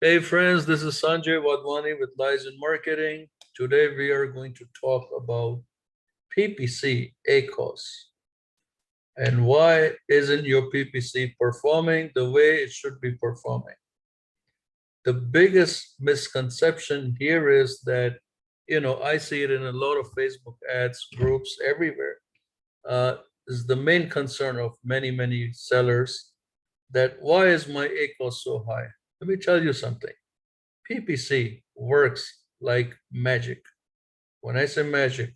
Hey friends, this is Sanjay Wadhwani with Liazon Marketing. Today we are going to talk about PPC ACOS and why isn't your PPC performing the way it should be performing. The biggest misconception here is that, I see it in a lot of Facebook ads, groups, everywhere. Is the main concern of many sellers that why is my ACOS so high? Let me tell you something. PPC works like magic. When I say magic,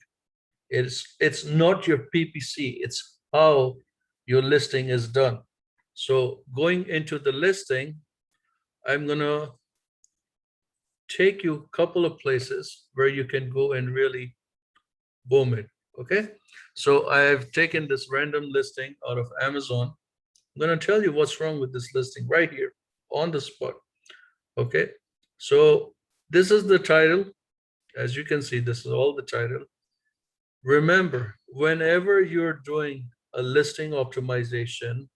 it's not your PPC, it's how your listing is done. So going into the listing, I'm gonna take you a couple of places where you can go and really boom it. Okay. So I've taken this random listing out of Amazon. I'm gonna tell you what's wrong with this listing right here on the spot. Okay. So this is the title. As you can see, this is all the title. Remember, whenever you're doing a listing optimization,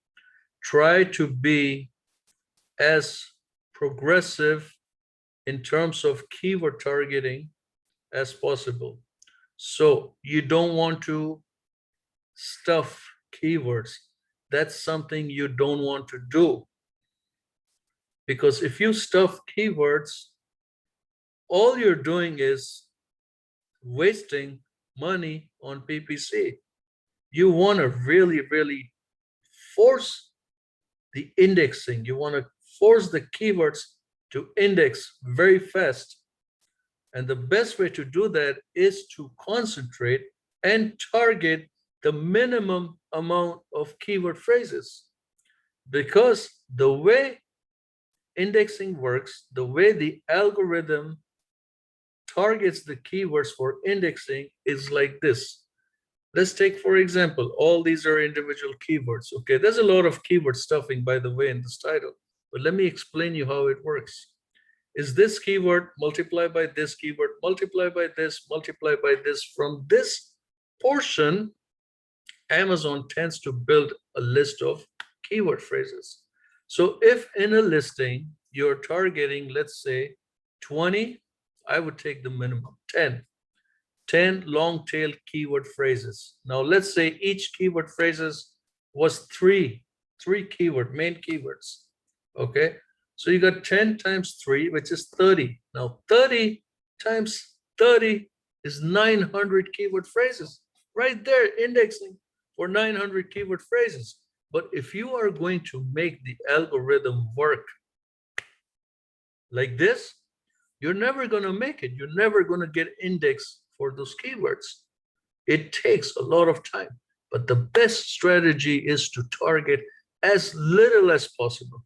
try to be as progressive in terms of keyword targeting as possible. So you don't want to stuff keywords. That's something you don't want to do. Because if you stuff keywords, all you're doing is wasting money on PPC. You want to really force the indexing. You want to force the keywords to index very fast. And the best way to do that is to concentrate and target the minimum amount of keyword phrases. Because the way indexing works, the way the algorithm targets the keywords for indexing is like this. Let's take, for example, all these are individual keywords. Okay, there's a lot of keyword stuffing, by the way, in this title, but let me explain you how it works. Is this keyword multiplied by this keyword, multiplied by this, multiplied by this? From this portion, Amazon tends to build a list of keyword phrases. So if in a listing, you're targeting, let's say 20, I would take the minimum, 10 long tail keyword phrases. Now let's say each keyword phrases was three keyword main keywords. Okay, so you got 10 times 3, which is 30. Now 30 times 30 is 900 keyword phrases right there, indexing for 900 keyword phrases. But if you are going to make the algorithm work like this, you're never going to make it. You're never going to get indexed for those keywords. It takes a lot of time, but the best strategy is to target as little as possible,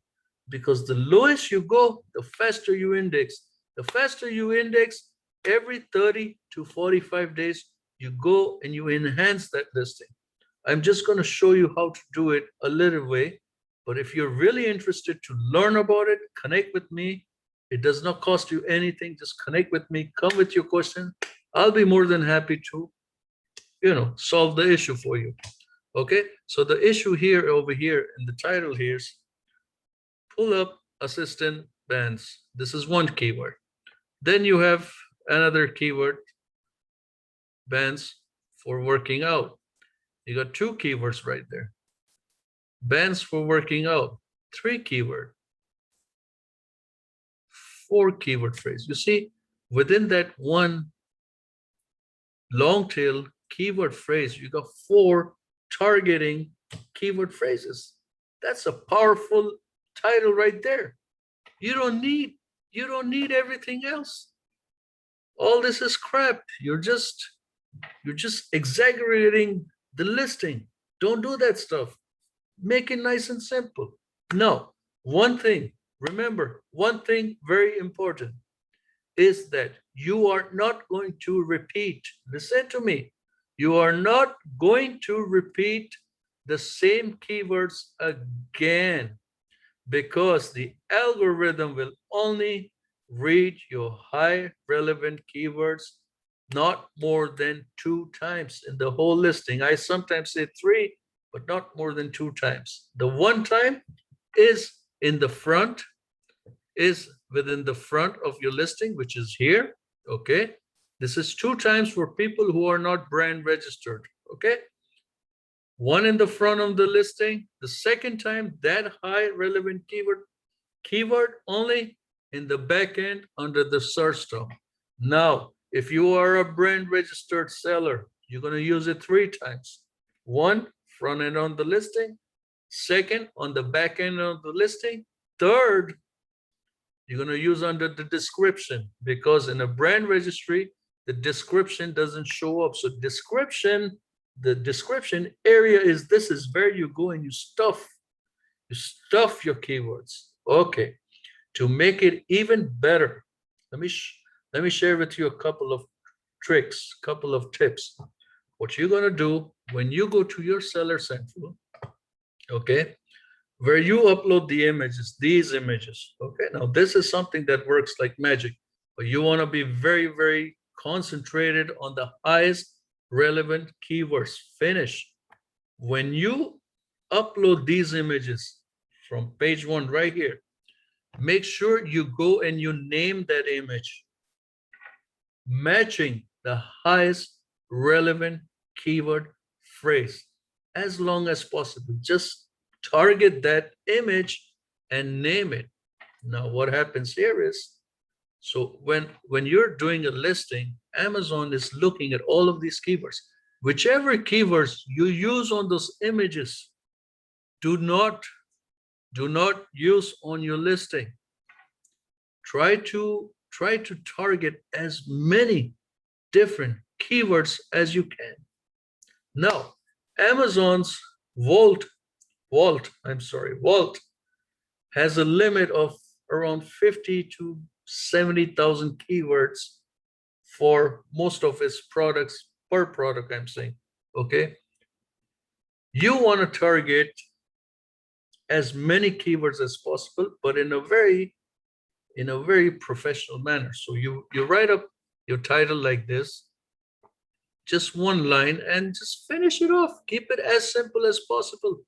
because the lowest you go, the faster you index. The faster you index, every 30 to 45 days, you go and you enhance that listing. I'm just going to show you how to do it a little way, but if you're really interested to learn about it, connect with me. It does not cost you anything. Just connect with me, come with your question. I'll be more than happy to, solve the issue for you. Okay, so the issue here over here in the title here is pull up assistant bands. This is one keyword. Then you have another keyword, bands for working out. You got 2 keywords right there. Bands for working out, 3 keyword, 4 keyword phrase. You see, within that one long tail keyword phrase, you got 4 targeting keyword phrases. That's a powerful title right there. You don't need everything else. All this is crap. You're just exaggerating the listing. Don't do that stuff. Make it nice and simple. Now, one thing, remember, one thing very important is that you are not going to repeat. Listen to me. You are not going to repeat the same keywords again, because the algorithm will only read your high relevant keywords not more than 2 times in the whole listing. I sometimes say 3, but not more than 2 times. The one time is in the front, is within the front of your listing, which is here, okay? This is 2 times for people who are not brand registered, okay? 1 in the front of the listing, the second time that high relevant keyword only in the back end under the search term. Now, if you are a brand registered seller, you're going to use it 3 times. 1, front end on the listing. 2nd, on the back end of the listing. 3rd, you're going to use under the description, because in a brand registry, the description doesn't show up. So the description area is, this is where you go and you stuff your keywords. Okay. To make it even better, let me share with you a couple of tricks, couple of tips. What you're going to do when you go to your Seller Central, okay, where you upload the images, these images, okay, now this is something that works like magic, but you want to be very, very concentrated on the highest relevant keywords. Finish. When you upload these images from page 1 right here, make sure you go and you name that image matching the highest relevant keyword phrase as long as possible. Just target that image and name it. Now, what happens here is, so when you're doing a listing, Amazon is looking at all of these keywords. Whichever keywords you use on those images, do not use on your listing. Try to target as many different keywords as you can. Now, Amazon's Vault has a limit of around 50 to 70,000 keywords for most of its products, per product, I'm saying, okay? You want to target as many keywords as possible, but in a very professional manner. So you write up your title like this, just 1 line, and just finish it off. Keep it as simple as possible.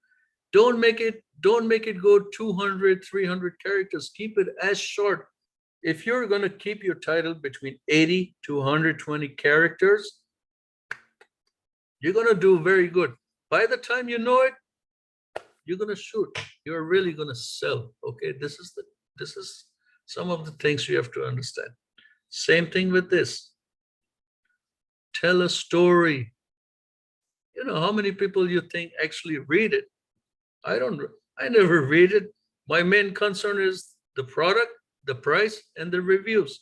Don't make it go 200, 300 characters. Keep it as short. If you're going to keep your title between 80 to 120 characters, you're going to do very good. By the time you know it, you're going to shoot. You're really going to sell. Okay, this is some of the things you have to understand. Same thing with this. Tell a story. You know, how many people you think actually read it? I never read it. My main concern is the product, the price, and the reviews.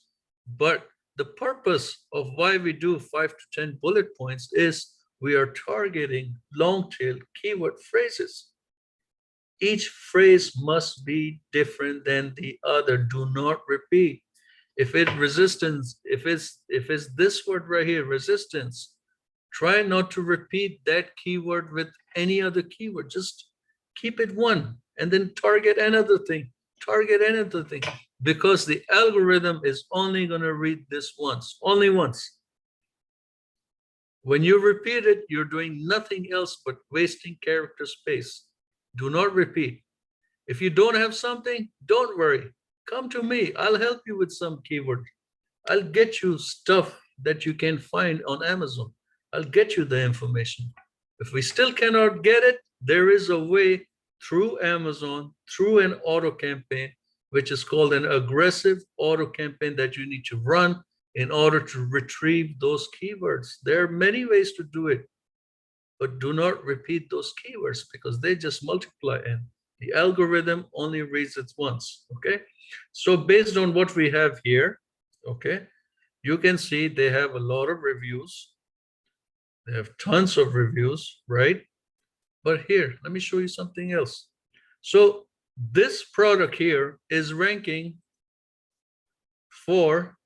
But the purpose of why we do 5 to 10 bullet points is we are targeting long-tail keyword phrases. Each phrase must be different than the other. Do not repeat. If it's this word right here, resistance, try not to repeat that keyword with any other keyword. Just keep it 1 and then target another thing. Because the algorithm is only going to read this once, only once. When you repeat it, you're doing nothing else but wasting character space. Do not repeat. If you don't have something, don't worry. Come to me. I'll help you with some keyword. I'll get you stuff that you can find on Amazon. I'll get you the information. If we still cannot get it, there is a way through Amazon, through an auto campaign, which is called an aggressive auto campaign that you need to run in order to retrieve those keywords. There are many ways to do it, but do not repeat those keywords because they just multiply and the algorithm only reads it once, okay? So based on what we have here, okay, you can see they have a lot of reviews. They have tons of reviews, right? But here, let me show you something else. So this product here is ranking for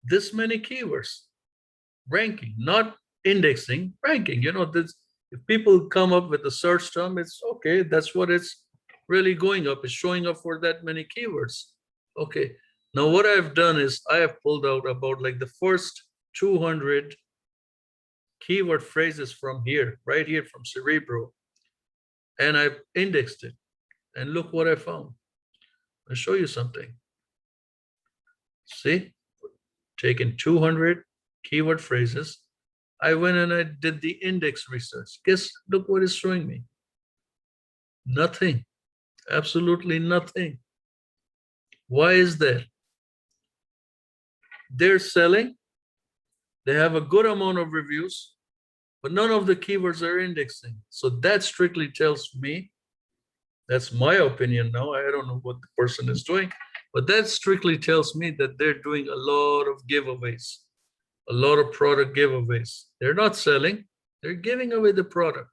this many keywords. Ranking, not indexing, ranking. You know, this, if people come up with a search term, it's okay. That's what it's really going up. It's showing up for that many keywords. Okay. Now what I've done is I have pulled out about like the first 200 keyword phrases from here, right here from Cerebro. And I've indexed it. And look what I found. I'll show you something. See, taking 200 keyword phrases. I went and I did the index research. Look what it's showing me. Nothing, absolutely nothing. Why is that? They're selling, they have a good amount of reviews, but none of the keywords are indexing. So that strictly tells me, that's my opinion now, I don't know what the person is doing, but that strictly tells me that they're doing a lot of giveaways, a lot of product giveaways. They're not selling, they're giving away the product.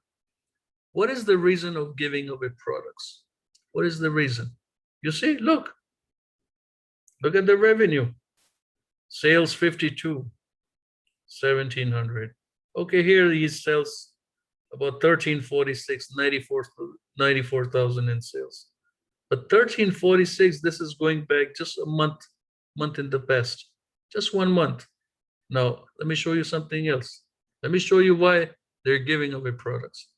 What is the reason of giving away products? What is the reason? You see, look at the revenue. Sales 52, 1,700. Okay, here he sells about 1346, 94,000 in sales. But 1346, this is going back just a month in the past, just 1 month. Now, let me show you something else. Let me show you why they're giving away products.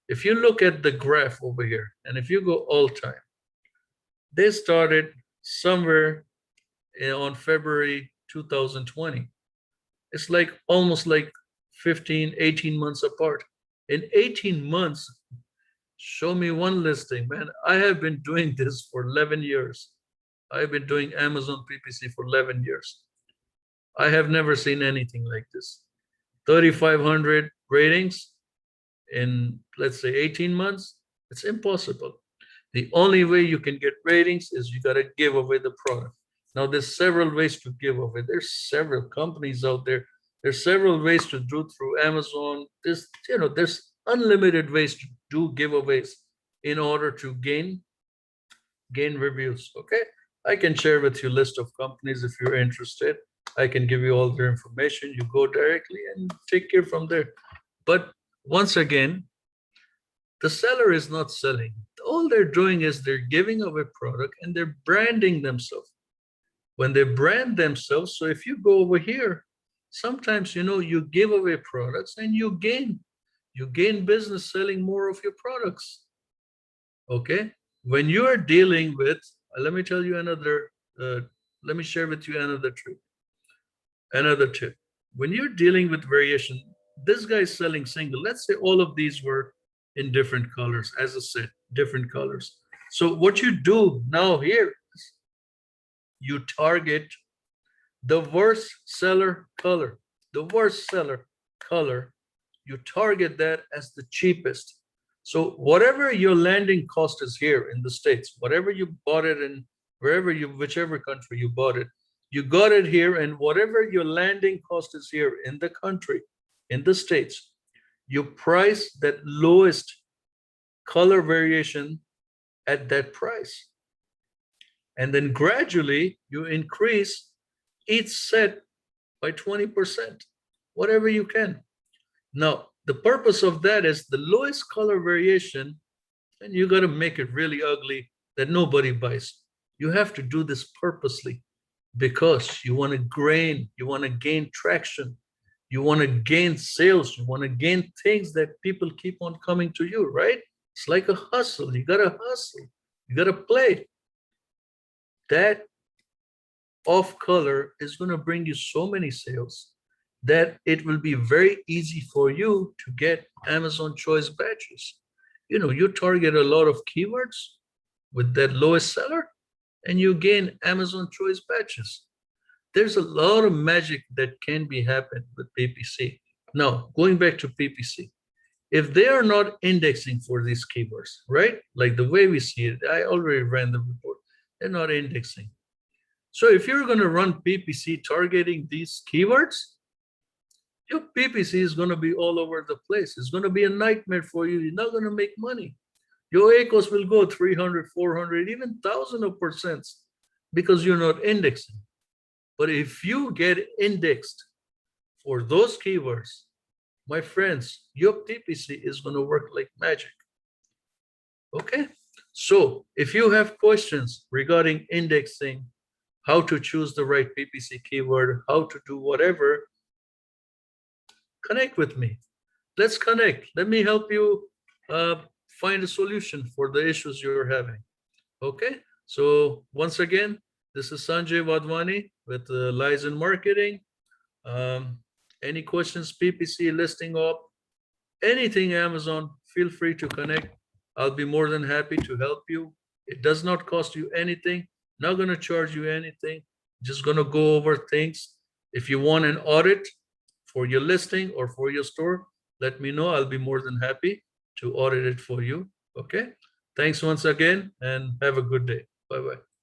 If you look at the graph over here, and if you go all time, they started somewhere on February 2020. It's like almost like 15, 18 months apart. In 18 months, show me one listing, man. I have been doing this for 11 years. I've been doing Amazon PPC for 11 years. I have never seen anything like this. 3,500 ratings in, let's say, 18 months. It's impossible. The only way you can get ratings is you got to give away the product. Now, there's several ways to give away. There's several companies out there. There's several ways to do through Amazon. There's unlimited ways to do giveaways in order to gain reviews. Okay, I can share with you a list of companies if you're interested. I can give you all their information. You go directly and take care from there. But once again, the seller is not selling. All they're doing is they're giving away product and they're branding themselves. When they brand themselves, so if you go over here, sometimes, you give away products and you gain business selling more of your products. Okay, when you are dealing with, let me tell you another, let me share with you another tip. When you're dealing with variation, this guy is selling single. Let's say all of these were in different colors, as I said, different colors. So what you do now here is you target the worst seller color, you target that as the cheapest. So whatever your landing cost is here in the States, whatever you bought it in, whichever country you bought it, you got it here, and whatever your landing cost is here in the country, in the States, you price that lowest color variation at that price. And then gradually you increase each set by 20%, whatever you can. Now, the purpose of that is the lowest color variation, and you got to make it really ugly that nobody buys. You have to do this purposely because you want to gain traction. You want to gain sales. You want to gain things that people keep on coming to you, right? It's like a hustle. You got to hustle. You got to play. That off color is going to bring you so many sales that it will be very easy for you to get Amazon choice badges. You target a lot of keywords with that lowest seller and you gain Amazon choice badges. There's a lot of magic that can be happened with PPC. Now, going back to PPC, if they are not indexing for these keywords, right? Like the way we see it, I already ran the report, they're not indexing. So if you're going to run PPC targeting these keywords, your PPC is going to be all over the place. It's going to be a nightmare for you. You're not going to make money. Your ACOS will go 300, 400, even 1,000% because you're not indexing. But if you get indexed for those keywords, my friends, your PPC is going to work like magic. Okay? So if you have questions regarding indexing, how to choose the right PPC keyword, how to do whatever, connect with me. Let's connect. Let me help you find a solution for the issues you're having. Okay? So once again, this is Sanjay Wadhwani with Liazon Marketing. Any questions, PPC, listing up, anything Amazon, feel free to connect. I'll be more than happy to help you. It does not cost you anything. Not going to charge you anything. Just going to go over things. If you want an audit for your listing or for your store, let me know. I'll be more than happy to audit it for you. Okay. Thanks once again and have a good day. Bye-bye.